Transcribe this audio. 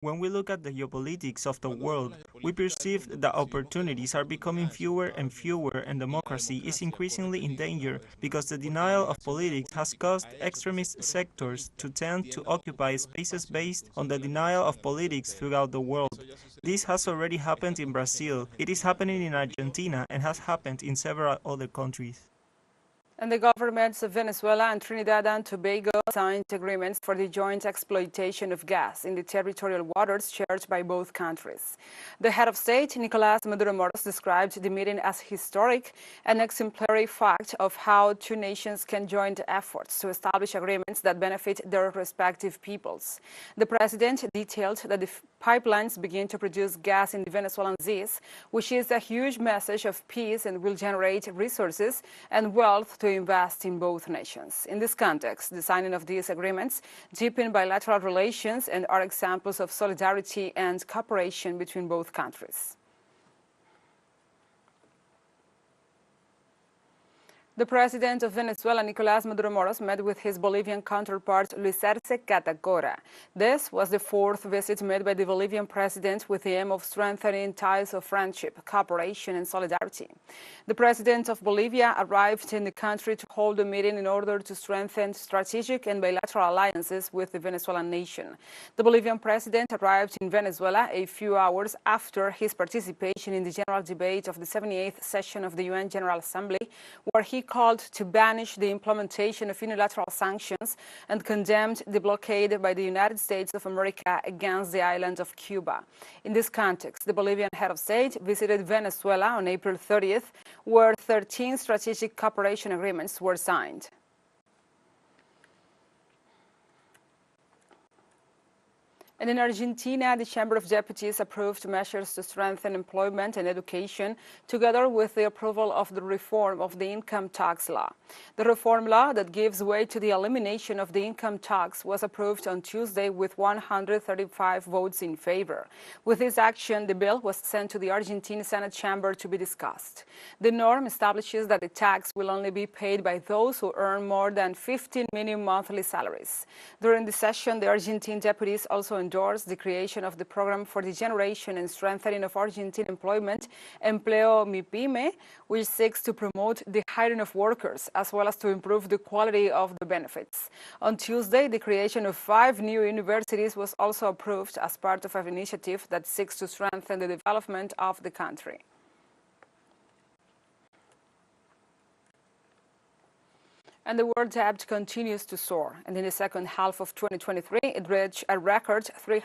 When we look at the geopolitics of the world, we perceive that opportunities are becoming fewer and fewer and democracy is increasingly in danger because the denial of politics has caused extremist sectors to tend to occupy spaces based on the denial of politics throughout the world. This has already happened in Brazil, it is happening in Argentina, and has happened in several other countries. And the governments of Venezuela and Trinidad and Tobago signed agreements for the joint exploitation of gas in the territorial waters shared by both countries. The head of state, Nicolás Maduro Moros, described the meeting as historic, an exemplary fact of how two nations can join efforts to establish agreements that benefit their respective peoples. The president detailed that the pipelines begin to produce gas in the Venezuelan seas, which is a huge message of peace and will generate resources and wealth to invest in both nations. In this context, the signing of these agreements deepen bilateral relations and are examples of solidarity and cooperation between both countries. The president of Venezuela, Nicolás Maduro Moros, met with his Bolivian counterpart, Luis Arce Catacora. This was the fourth visit made by the Bolivian president with the aim of strengthening ties of friendship, cooperation, and solidarity. The president of Bolivia arrived in the country to hold a meeting in order to strengthen strategic and bilateral alliances with the Venezuelan nation. The Bolivian president arrived in Venezuela a few hours after his participation in the general debate of the 78th session of the UN General Assembly, where he called to banish the implementation of unilateral sanctions and condemned the blockade by the United States of America against the island of Cuba. In this context, the Bolivian head of state visited Venezuela on April 30th, where 13 strategic cooperation agreements were signed. And in Argentina, the Chamber of Deputies approved measures to strengthen employment and education, together with the approval of the reform of the income tax law. The reform law that gives way to the elimination of the income tax was approved on Tuesday with 135 votes in favor. With this action, the bill was sent to the Argentine Senate chamber to be discussed. The norm establishes that the tax will only be paid by those who earn more than 15 minimum monthly salaries. During the session, the Argentine deputies also endorsed the creation of the Program for the Generation and Strengthening of Argentine Employment, Empleo MIPYME, which seeks to promote the hiring of workers as well as to improve the quality of the benefits. On Tuesday, the creation of 5 new universities was also approved as part of an initiative that seeks to strengthen the development of the country. And the world debt continues to soar, and in the second half of 2023, it reached a record $300